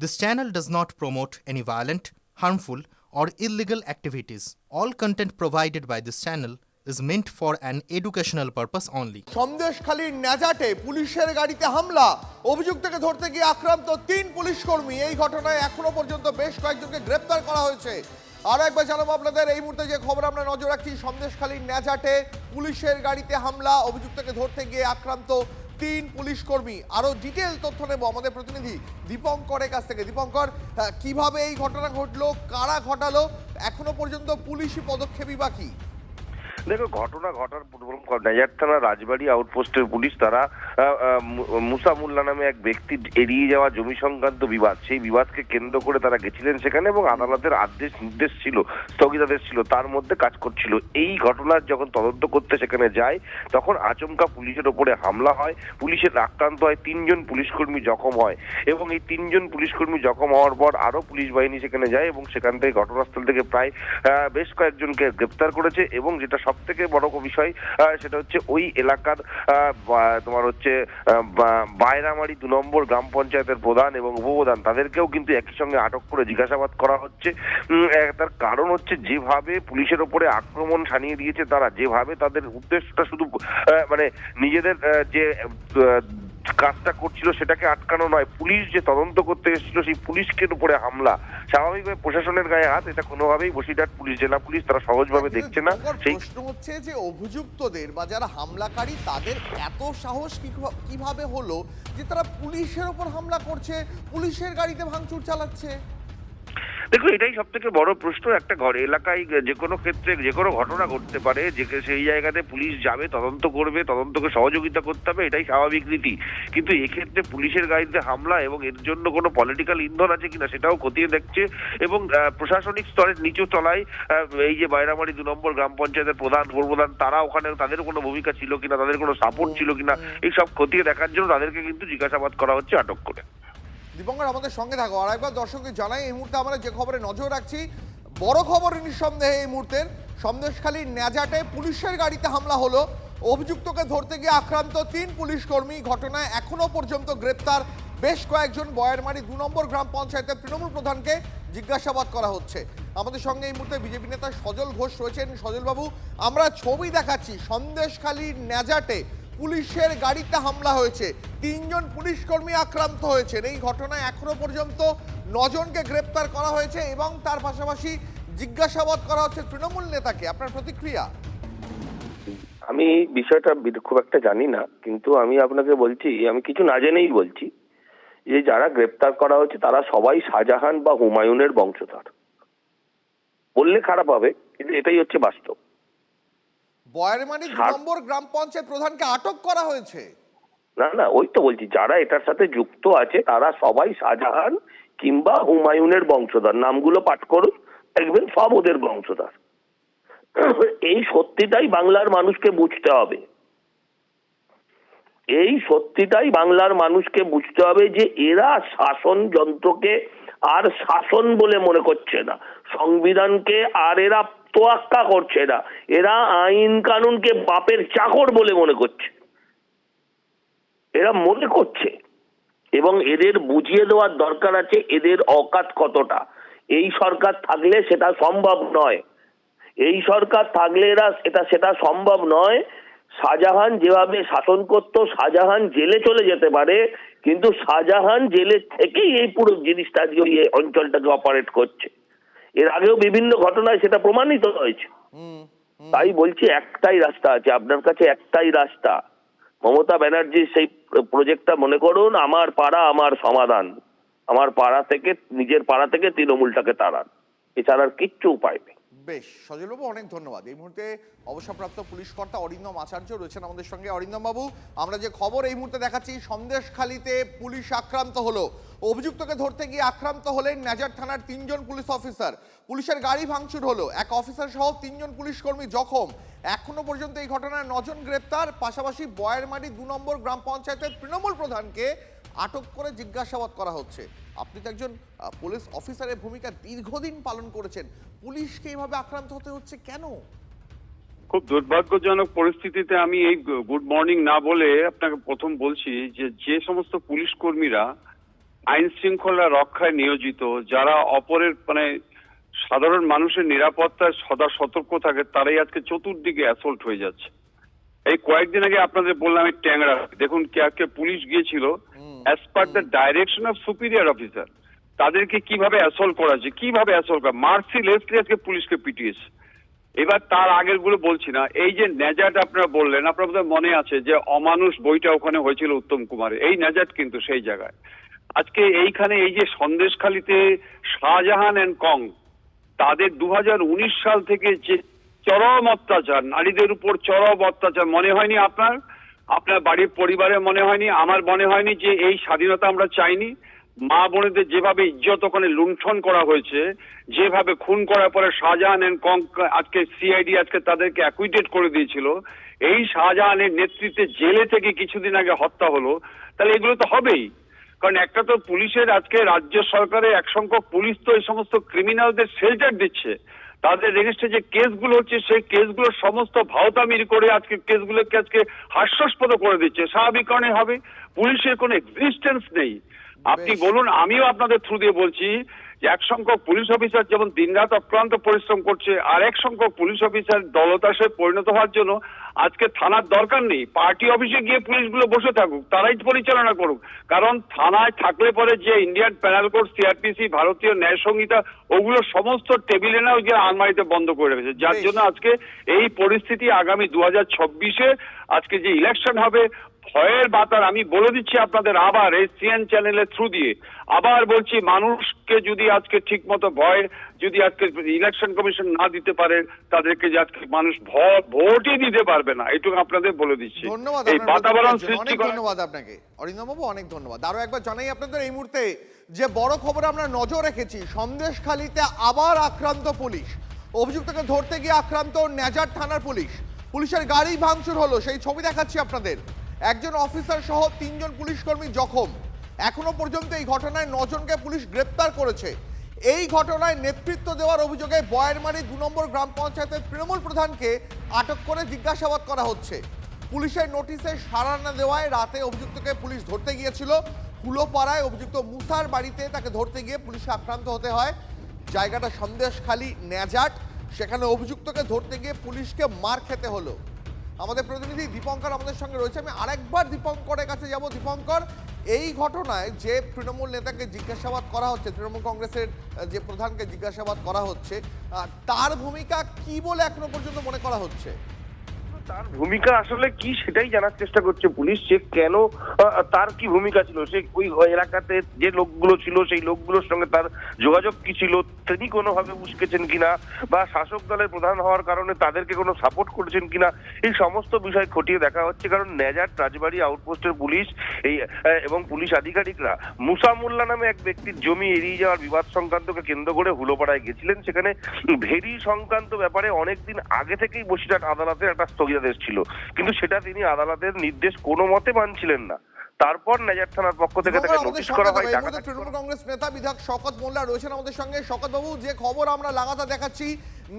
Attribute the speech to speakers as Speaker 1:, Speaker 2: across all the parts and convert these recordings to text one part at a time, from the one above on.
Speaker 1: This channel does not promote any violent, harmful, or illegal activities. All content provided by this channel is meant for an educational purpose only.
Speaker 2: সন্দেশখালীর ন্যাজাটে পুলিশের গাড়িতে হামলা, অভিযুক্তকে ধরতে গিয়ে আক্রান্ত 3 পুলিশ কর্মী। এই ঘটনায় এখনো পর্যন্ত বেশ কয়েকজনকে গ্রেপ্তার করা হয়েছে। আর একবার জানাবো আপনাদের এই মুহূর্তে যে খবর আমরা নজর রাখছি, সন্দেশখালীর ন্যাজাটে পুলিশের গাড়িতে হামলা, অভিযুক্তকে ধরতে গিয়ে আক্রান্ত 3 পুলিশ কর্মী। আরো ডিটেল তথ্য নেব আমাদের প্রতিনিধি দীপঙ্করের কাছ থেকে। দীপঙ্কর, কিভাবে এই ঘটনা ঘটলো, কারা ঘটালো, এখনো পর্যন্ত পুলিশি পদক্ষেপই বাকি?
Speaker 3: দেখো, ঘটনা ঘটার নাজার থানা রাজবাড়ি আউটপোস্টের পুলিশ তারা মুসা মোল্লা নামে এক ব্যক্তি এড়িয়ে যাওয়া জমি সংক্রান্ত বিবাদ, সেই বিবাদকে কেন্দ্র করে তারা গেছিলেন সেখানে এবং আদালতের আদেশ নির্দেশ ছিল, স্থগিতাদেশ ছিল, তার মধ্যে কাজ করছিল। এই ঘটনার যখন তদন্ত করতে সেখানে যায় তখন আচমকা পুলিশের ওপরে হামলা হয়, পুলিশের আক্রান্ত হয়, 3 জন পুলিশকর্মী জখম হয় এবং এই 3 জন পুলিশকর্মী জখম হওয়ার পর আরো পুলিশ বাহিনী সেখানে যায় এবং সেখান থেকে ঘটনাস্থল থেকে প্রায় বেশ কয়েকজনকে গ্রেপ্তার করেছে। এবং যেটা সব থেকে বড় বিষয় সেটা হচ্ছে ওই এলাকার তোমার হচ্ছে বাইরামারি 2 নম্বর গ্রাম পঞ্চায়েতের প্রধান এবং উপপ্রধান, তাদেরকেও কিন্তু একই সঙ্গে আটক করে জিজ্ঞাসাবাদ করা হচ্ছে। তার কারণ হচ্ছে যেভাবে পুলিশের ওপরে আক্রমণ শানিয়ে দিয়েছে তারা, যেভাবে তাদের উদ্দেশ্যটা শুধু মানে নিজেদের যে কাজটা করছিল সেটাকে আটকানো নয়, পুলিশ যে তদন্ত করতে এসেছিল সেই পুলিশকে উপরে হামলা, স্বাভাবিকভাবে প্রশাসনের গায়ে হাত, এটা কোনোভাবেই বসিরহাট পুলিশ, জেলা পুলিশ তারা সহজভাবে দেখছে না। সেই
Speaker 2: প্রশ্ন হচ্ছে যে অভিযুক্তদের বা যারা হামলাকারী তাদের এত সাহস কিভাবে হলো যে তারা পুলিশের উপর হামলা করছে, পুলিশের গাড়িতে ভাঙচুর চালাচ্ছে?
Speaker 3: দেখো, এটাই সব থেকে বড় প্রশ্ন। একটা ঘর এলাকায় যে কোনো ক্ষেত্রে যে কোনো ঘটনা ঘটতে পারে, যে সেই জায়গাতে পুলিশ যাবে, তদন্ত করবে, তদন্তকে সহযোগিতা করতে হবে, এটাই স্বাভাবিক রীতি। কিন্তু এক্ষেত্রে পুলিশের গাড়িতে হামলা এবং এর জন্য কোনো পলিটিক্যাল ইন্ধন আছে কিনা সেটাও খতিয়ে দেখছে এবং প্রশাসনিক স্তরের নিচু তলায় এই যে বাইরামারি 2 নম্বর গ্রাম পঞ্চায়েতের প্রধান উপপ্রধান, তারা ওখানে তাদের কোনো ভূমিকা ছিল কিনা, তাদের কোনো সাপোর্ট ছিল কিনা, এই সব খতিয়ে দেখার জন্য তাদেরকে কিন্তু জিজ্ঞাসাবাদ করা হচ্ছে আটক করে।
Speaker 2: দীপঙ্কর, আমাদের সঙ্গে থাকো। আর একবার দর্শকদের জানাই এই মুহূর্তে আমরা যে খবরে নজর রাখছি, বড় খবর নিঃসন্দেহে এই মুহূর্তের, সন্দেশখালীর ন্যাজাটে পুলিশের গাড়িতে হামলা হলো, অভিযুক্তকে ধরতে গিয়ে আক্রান্ত 3 পুলিশ কর্মী। ঘটনায় এখনো পর্যন্ত গ্রেপ্তার বেশ কয়েকজন। বয়ারমারি 2 নম্বর গ্রাম পঞ্চায়েতের তৃণমূল প্রধানকে জিজ্ঞাসাবাদ করা হচ্ছে। আমাদের সঙ্গে এই মুহূর্তে বিজেপি নেতা সজল ঘোষ রয়েছেন। সজল বাবু, আমরা ছবি দেখাচ্ছি, সন্দেশখালীর ন্যাজাটে পুলিশের গাড়িতে হামলা হয়েছে, 3 জন পুলিশ কর্মী আক্রান্ত হয়েছেন। এই ঘটনায় এখনো পর্যন্ত 9 জনকে গ্রেপ্তার করা হয়েছে এবং তার পাশাপাশি জিজ্ঞাসাবাদ করা হচ্ছে তৃণমূল নেতাকে। আপনার প্রতিক্রিয়া?
Speaker 3: আমি বিষয়টা খুব একটা জানি না, কিন্তু আমি আপনাকে বলছি, আমি কিছু না জেনেই বলছি যে যারা গ্রেপ্তার করা হচ্ছে তারা সবাই শাহজাহান বা হুমায়ুনের বংশধর। বললে খারাপ হবে, কিন্তু এটাই হচ্ছে বাস্তব।
Speaker 2: বয়ারমারি 2 নম্বর গ্রাম পঞ্চায়েত প্রধানকে আটক করা হয়েছে?
Speaker 3: না না, ওই তো বলছি, যারা এটার সাথে যুক্ত আছে তারা সবাই শাহজাহান কিংবা হুমায়ুনের বংশধর। নামগুলো পাঠ করুন, দেখবেন সব ওদের বংশধর। এই সত্যিটাই বাংলার মানুষকে বুঝতে হবে, এই সত্যিটাই বাংলার মানুষকে বুঝতে হবে যে এরা শাসন যন্ত্রকে আর শাসন বলে মনে করছে না, সংবিধানকে আর এরা তোয়াক্কা করছে না, এরা আইন কানুনকে বাপের চাকর বলে মনে করছে, এরা মনে করছে। এবং এদের বুঝিয়ে দেওয়ার দরকার আছে এদের অকাত কতটা। এই সরকার থাকলে সেটা সম্ভব নয়, এই সরকার থাকলে সেটা সম্ভব নয়। শাহজাহান যেভাবে শাসন করত, শাহজাহান জেলে চলে যেতে পারে, কিন্তু শাহজাহান জেলে থেকেই এই পুরো জিনিসটা এই অঞ্চলটাকে অপারেট করছে। এর আগেও বিভিন্ন ঘটনায় সেটা প্রমাণিত হয়েছে। তাই বলছি, একটাই রাস্তা আছে আপনার কাছে, একটাই রাস্তা। মমতা ব্যানার্জির সেই প্রজেক্টটা মনে করুন, আমার পাড়া আমার সমাধান, আমার পাড়া থেকে, নিজের পাড়া থেকে তৃণমূলটাকে তাড়ান, এছাড়া আর কিচ্ছু উপায় নেই।
Speaker 2: বেশ, সজলবাবু অনেক ধন্যবাদ। এই মুহূর্তে অবসরপ্রাপ্ত পুলিশ কর্তা অরিন্দম আচার্য রয়েছেন আমাদের সঙ্গে। অরিন্দম বাবু, আমরা যে খবর এই মুহূর্তে দেখাচ্ছি, সন্দেশখালীতে পুলিশ আক্রান্ত হলো, অভিযুক্তকে ধরতে গিয়ে আক্রান্ত হলেন ন্যাজার থানার 3 জন পুলিশ অফিসার। পুলিশের গাড়ি ভাঙচুর হলো, এক অফিসার সহ 3 জন পুলিশ কর্মী জখম। এখনো পর্যন্ত এই ঘটনায় 9 জন গ্রেপ্তার, পাশাপাশি বয়ারমারি 2 নম্বর গ্রাম পঞ্চায়েতের তৃণমূল প্রধানকে আটক করে জিজ্ঞাসাবাদ করা হচ্ছে। আপনি তো একজন পুলিশ অফিসারের ভূমিকা দীর্ঘদিন পালন করেছেন, পুলিশকে এইভাবে আক্রান্ত হতে হচ্ছে কেন?
Speaker 4: খুব দুর্ভাগ্যজনক পরিস্থিতিতে আমি এই গুড মর্নিং না বলে আপনাকে প্রথম বলছি যে সমস্ত পুলিশ কর্মীরা আইন শৃঙ্খলা রক্ষায় নিয়োজিত, যারা অপরের মানে সাধারণ মানুষের নিরাপত্তায় সদা সতর্ক থাকে, তারাই আজকে চতুর্দিকে অ্যাসল্ট হয়ে যাচ্ছে। এই কয়েকদিন আগে আপনাদের বললাম এই ট্যাংরা, দেখুন কে পুলিশ গিয়েছিল as per the direction of superior officer, তাদেরকে কিভাবে অ্যাসল্ট করা যায়, কিভাবে অ্যাসল্ট করা, মার্সিলেসলি আজকে পুলিশকে পিটিয়েছে। এবার তার আগের গুলো বলছি না, এই যে নেজাট আপনারা বললেন, আপনার বোধহয় মনে আছে যে অমানুষ বইটা ওখানে হয়েছিল উত্তম কুমারের, এই নেজাট কিন্তু সেই জায়গায়। আজকে এইখানে এই যে সন্দেশখালীতে শাহজাহান এন্ড কং, তাদের 2019 সাল থেকে যে চরম অত্যাচার, নারীদের উপর চরম অত্যাচার, মনে হয়নি আপনার বাড়ির পরিবারে মনে হয়নি, আমার মনে হয়নি যে এই স্বাধীনতা আমরা চাইনি? মা বোনেদের যেভাবে ইজ্জত ওখানে লুণ্ঠন করা হয়েছে, যেভাবে খুন করার পরে শাহজাহান এন্ড কং আজকে সিআইডি আজকে তাদেরকে অ্যাকুইটেড করে দিয়েছিল, এই শাহজাহানের নেতৃত্বে জেলে থেকে কিছুদিন আগে হত্যা হলো, তাহলে এগুলো তো হবেই। কারণ একটা তো পুলিশের আজকে রাজ্য সরকারের এক সংখ্যক পুলিশ তো এই সমস্ত ক্রিমিনালদের শেল্টার দিচ্ছে, তাদের রেজিস্ট্রে যে কেসগুলো হচ্ছে সেই কেসগুলো সমস্ত ভাওতামির করে আজকে কেসগুলোকে আজকে হাস্যাস্পদ করে দিচ্ছে। স্বাভাবিক কারণে হবে, পুলিশের কোনো এক্সিস্টেন্স নেই। আপনি বলুন, আমিও আপনাদের থ্রু দিয়ে বলছি যে এক সংখ্যক পুলিশ অফিসার যেমন দিনরাত অক্লান্ত পরিশ্রম করছে, আর এক সংখ্যক পুলিশ অফিসার দলদাসে পরিণত হওয়ার জন্য আজকে থানার দরকার নেই, পার্টি অফিসে গিয়ে পুলিশগুলো বসে থাকুক, তারাই পরিচালনা করুক। কারণ থানায় থাকলে পরে যে ইন্ডিয়ান প্যানাল কোড, সিআরপিসি, ভারতীয় ন্যায় সংহিতা, ওগুলো সমস্ত টেবিলে না ওই আলমারিতে বন্ধ করে রেখেছে, যার জন্য আজকে এই পরিস্থিতি। আগামী 2026-এ আজকে যে ইলেকশন হবে, ভয়ের বাতার আমি বলে দিচ্ছি আপনাদের, আবার এই সিএন চ্যানেলের থ্রু দিয়ে আবার বলছি, মানুষকে যদি আজকে ঠিক মতো ভয় যদি আজকে ইলেকশন কমিশন না দিতে পারে, তাদেরকে যে আজকে মানুষ ভোটই দিতে পারবে না, এটুকু আপনাদের বলে দিচ্ছি।
Speaker 2: ধন্যবাদ,
Speaker 4: এই বাতাবরণ সৃষ্টি করা।
Speaker 2: ধন্যবাদ আপনাকে অরিন্দম বাবু, অনেক ধন্যবাদ। আরো একবার জানাই আপনাদের, এই মুহূর্তে যে বড় খবর আমরা নজর রেখেছি, সন্দেশখালীতে আবার আক্রান্ত পুলিশ, অভিযুক্তকে ধরতে গিয়ে আক্রান্ত নেজার থানার পুলিশ, পুলিশের গাড়ি ভাঙচুর হলো, সেই ছবি দেখাচ্ছি আপনাদের। একজন অফিসার সহ 3 জন পুলিশ কর্মী জখম। এখনো পর্যন্ত এই ঘটনায় 9 জনকে পুলিশ গ্রেপ্তার করেছে। এই ঘটনায় নেতৃত্ব দেওয়ার অভিযোগে বয়েরমারি 2 নম্বর গ্রাম পঞ্চায়েতের তৃণমূল প্রধানকে আটক করে জিজ্ঞাসাবাদ করা হচ্ছে। পুলিশের নোটিশে সাড়া না দেওয়ায় রাতে অভিযুক্তকে পুলিশ ধরতে গিয়েছিল। কুলোপাড়ায় অভিযুক্ত মুসার বাড়িতে তাকে ধরতে গিয়ে পুলিশে আক্রান্ত হতে হয়। জায়গাটা সন্দেশখালী নেজাট, সেখানে অভিযুক্তকে ধরতে গিয়ে পুলিশকে মার খেতে হলো। আমাদের প্রতিনিধি দীপঙ্কর আমাদের সঙ্গে রয়েছে, আমি আরেকবার দীপঙ্করের কাছে যাব। দীপঙ্কর, এই ঘটনায় যে তৃণমূল নেতাকে জিজ্ঞাসাবাদ করা হচ্ছে, তৃণমূল কংগ্রেসের যে প্রধানকে জিজ্ঞাসাবাদ করা হচ্ছে, তার ভূমিকা কি বলে এখনো পর্যন্ত মনে করা হচ্ছে?
Speaker 3: তার ভূমিকা আসলে কি সেটাই জানার চেষ্টা করছে পুলিশ, যে কেন তার কি ভূমিকা ছিল, সে ওই এলাকাতে যে লোকগুলো ছিল সেই লোকগুলোর সঙ্গে তার যোগাযোগ কি ছিল, তিনি কোনোভাবে উস্কেছেন কিনা, বা শাসক দলের প্রধান হওয়ার কারণে তাদেরকে কোনো সাপোর্ট করেছেন কিনা, এই সমস্ত বিষয় খতিয়ে দেখা হচ্ছে। কারণ নেজার রাজবাড়ি আউটপোস্টের পুলিশ এই এবং পুলিশ আধিকারিকরা মুসা মোল্লা নামে এক ব্যক্তির জমি এড়িয়ে যাওয়ার বিবাদ সংক্রান্তকে কেন্দ্র করে হুলোপাড়ায় গেছিলেন। সেখানে ভেরি সংক্রান্ত ব্যাপারে অনেকদিন আগে থেকেই বসিরহাট আদালতের একটা স্থগিতাদেশ ছিল, কিন্তু সেটা তিনি আদালতের নির্দেশ কোনো মতে মানছিলেন না। তারপর নেজার থানার পক্ষ থেকে তাকে নোটিশ করা হয়।
Speaker 2: তৃণমূল কংগ্রেস নেতা বিধায়ক শওকত মোল্লা রয়েছেন আমাদের সঙ্গে। শওকত বাবু, যে খবর আমরা লাগাতার দেখাচ্ছি,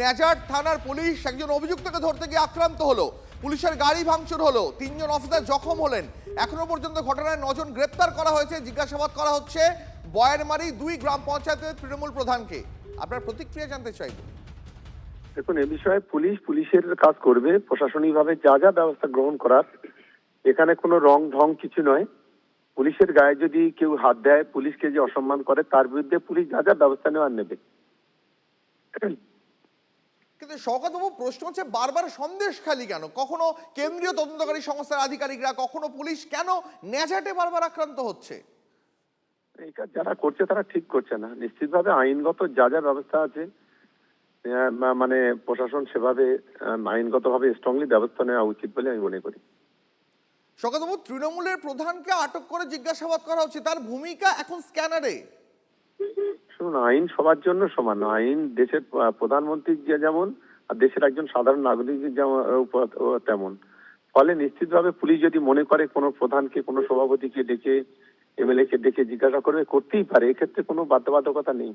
Speaker 2: নেজার থানার পুলিশ একজন অভিযুক্তকে ধরতে গিয়ে আক্রান্ত হলো, পুলিশের গাড়ি ভাঙচুর হলো, 3 জন অফিসার জখম হলেন। এখনো পর্যন্ত ঘটনায় 9 জন গ্রেপ্তার করা হয়েছে, জিজ্ঞাসাবাদ করা হচ্ছে বয়েরমারি 2 গ্রাম পঞ্চায়েতের তৃণমূল প্রধানকে। আপনার প্রতিক্রিয়া জানতে চাইব।
Speaker 5: দেখুন, এ বিষয়ে পুলিশের কাজ করবে, প্রশাসনিকভাবে যা যা ব্যবস্থা গ্রহণ করার, এখানে কোনো রং ঢং কিছু নয়। পুলিশের গায়ে যদি কেউ হাত দেয়, পুলিশকে যে অসম্মান করে, তার বিরুদ্ধে পুলিশ যা যা ব্যবস্থা নেওয়ার নেবে।
Speaker 2: কিন্তু শওকত বাবু, প্রশ্ন হচ্ছে বারবার সন্দেশখালী কেন? কখনো কেন্দ্রীয় তদন্তকারী সংস্থার আধিকারিকরা, কখনো পুলিশ, কেন নেজাটে বারবার আক্রান্ত হচ্ছে?
Speaker 5: এই কাজ যারা করছে তারা ঠিক করছে না। নিশ্চিতভাবে আইনগত যা যা ব্যবস্থা আছে, মানে প্রশাসন সেভাবে আইনগতভাবে স্ট্রংলি ব্যবস্থা নেওয়া উচিত বলে আমি মনে করি।
Speaker 2: শওকত বাবু, তৃণমূলের প্রধানকে আটক করে জিজ্ঞাসাবাদ করা হচ্ছে, তার ভূমিকা এখন স্ক্যানারে।
Speaker 5: শুনুন, আইন সবার জন্য সমান। আইন দেশের প্রধানমন্ত্রী যেমন, আর দেশের একজন সাধারণ নাগরিক তেমন। ফলে নিশ্চিতভাবে পুলিশ যদি মনে করে কোনো প্রধানকে, কোনো সভাপতিকে ডেকে, এমএলএ কে ডেকে জিজ্ঞাসা করবে, করতেই পারে, এক্ষেত্রে কোনো বাধ্যবাধকতা নেই।